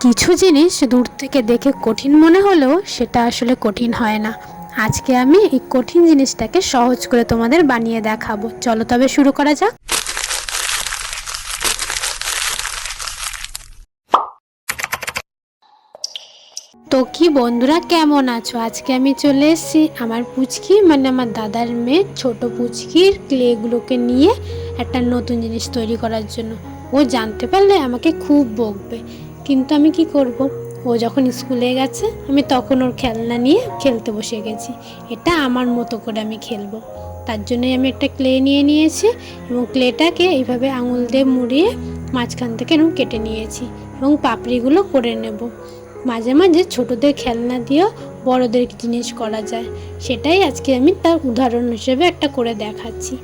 কিছু জিনিস দূর থেকে দেখে কঠিন মনে হলেও সেটা আসলে কঠিন হয় না। আজকে আমি এই কঠিন জিনিসটাকে সহজ করে তোমাদের বানিয়ে দেখাবো। চলো তবে শুরু করা যাক। তো কি বন্ধুরা, কেমন আছো? আজকে আমি চলে এসেছি আমার পুচকি মানে আমার দাদার মেয়ে ছোট পুচকির ক্লেগুলোকে নিয়ে একটা নতুন জিনিস তৈরি করার জন্য। ও জানতে পারলে আমাকে খুব বকবে, কিন্তু আমি কি করব? ও যখন স্কুলে গেছে আমি তখন ওর খেলনা নিয়ে খেলতে বসে গেছি। এটা আমার মতো করে আমি খেলবো, তার জন্যই আমি একটা ক্লে নিয়ে নিয়েছি এবং ক্লেটাকে এইভাবে আঙুল দিয়ে মুড়িয়ে মাঝখান থেকে এরকম কেটে নিয়েছি এবং পাপড়িগুলো করে নেব। মাঝে মাঝে ছোটদের খেলনা দিয়েও বড়দের জিনিস করা যায়, সেটাই আজকে আমি তার উদাহরণ হিসেবে একটা করে দেখাচ্ছি।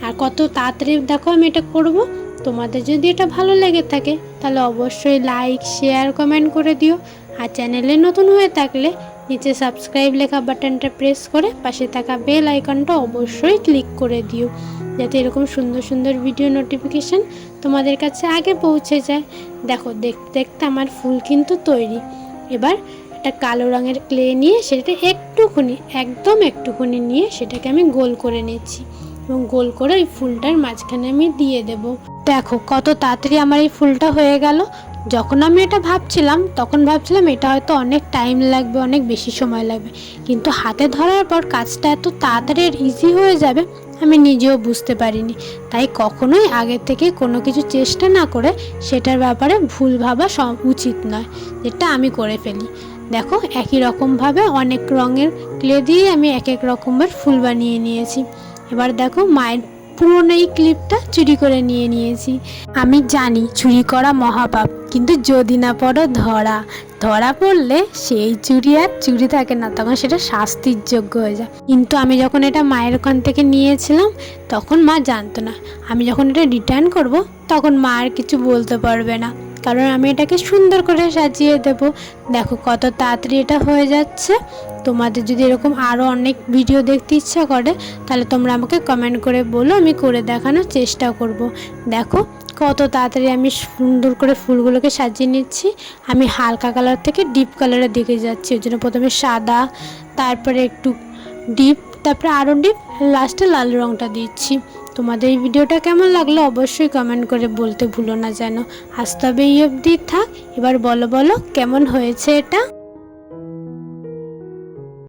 আর কত তাড়াতাড়ি দেখো আমি এটা করব। তোমাদের যদি এটা ভালো লেগে থাকে তাহলে অবশ্যই লাইক, শেয়ার, কমেন্ট করে দিও। আর চ্যানেলে নতুন হয়ে থাকলে নিচে সাবস্ক্রাইব লেখা বাটনটা প্রেস করে পাশে থাকা বেল আইকনটা অবশ্যই ক্লিক করে দিও, যাতে এরকম সুন্দর সুন্দর ভিডিও নোটিফিকেশান তোমাদের কাছে আগে পৌঁছে যায়। দেখো দেখতে দেখতে আমার ফুল কিন্তু তৈরি। এবার একটা কালো রঙের ক্লে নিয়ে সেটা একদম একটুখানি নিয়ে সেটাকে আমি গোল করে নিচ্ছি এবং গোল করে ওই ফুলটার মাঝখানে আমি দিয়ে দেব। দেখো কত তাড়াতাড়ি আমার এই ফুলটা হয়ে গেল। যখন আমি এটা তখন ভাবছিলাম এটা হয়তো অনেক টাইম লাগবে, অনেক বেশি সময় লাগবে, কিন্তু হাতে ধরার পর কাজটা এত তাড়াতাড়ি আর ইজি হয়ে যাবে আমি নিজেও বুঝতে পারিনি। তাই কখনোই আগে থেকে কোনো কিছু চেষ্টা না করে সেটার ব্যাপারে ভুল ভাবা উচিত নয়, যেটা আমি করে ফেলি। দেখো একই রকমভাবে অনেক রঙের ক্লে দিয়ে আমি এক এক রকমের ফুল বানিয়ে নিয়েছি। এবার দেখো মায়ের পুরনো এই ক্লিপটা চুরি করে নিয়েছি। আমি জানি চুরি করা মহাপাপ, কিন্তু যদি না পড়ো ধরা পড়লে সেই চুরি আর চুরি থাকে না, তখন সেটা শাস্তির যোগ্য হয়ে যায়। কিন্তু আমি যখন এটা মায়ের ওখান থেকে নিয়েছিলাম তখন মা জানতো না। আমি যখন এটা রিটার্ন করব তখন মা আর কিছু বলতে পারবে না, কারণ আমি এটাকে সুন্দর করে সাজিয়ে দেব। দেখো কত তাড়াতাড়ি এটা হয়ে যাচ্ছে। তোমাদের যদি এরকম আরও অনেক ভিডিও দেখতে ইচ্ছা করে তাহলে তোমরা আমাকে কমেন্ট করে বলো, আমি করে দেখানোর চেষ্টা করব। দেখো কত তাড়াতাড়ি আমি সুন্দর করে ফুলগুলোকে সাজিয়ে নিচ্ছি। আমি হালকা কালার থেকে ডিপ কালারের দিকে যাচ্ছি, ওই জন্য প্রথমে সাদা, তারপরে একটু ডিপ, তারপরে আরও ডিপ, লাস্টে লাল রঙটা দিচ্ছি। তোমাদের এই ভিডিওটা কেমন লাগলো অবশ্যই কমেন্ট করে বলতে ভুলো না যেন। আজ তবে এই অবধি থাক। এবার বলো কেমন হয়েছে এটা।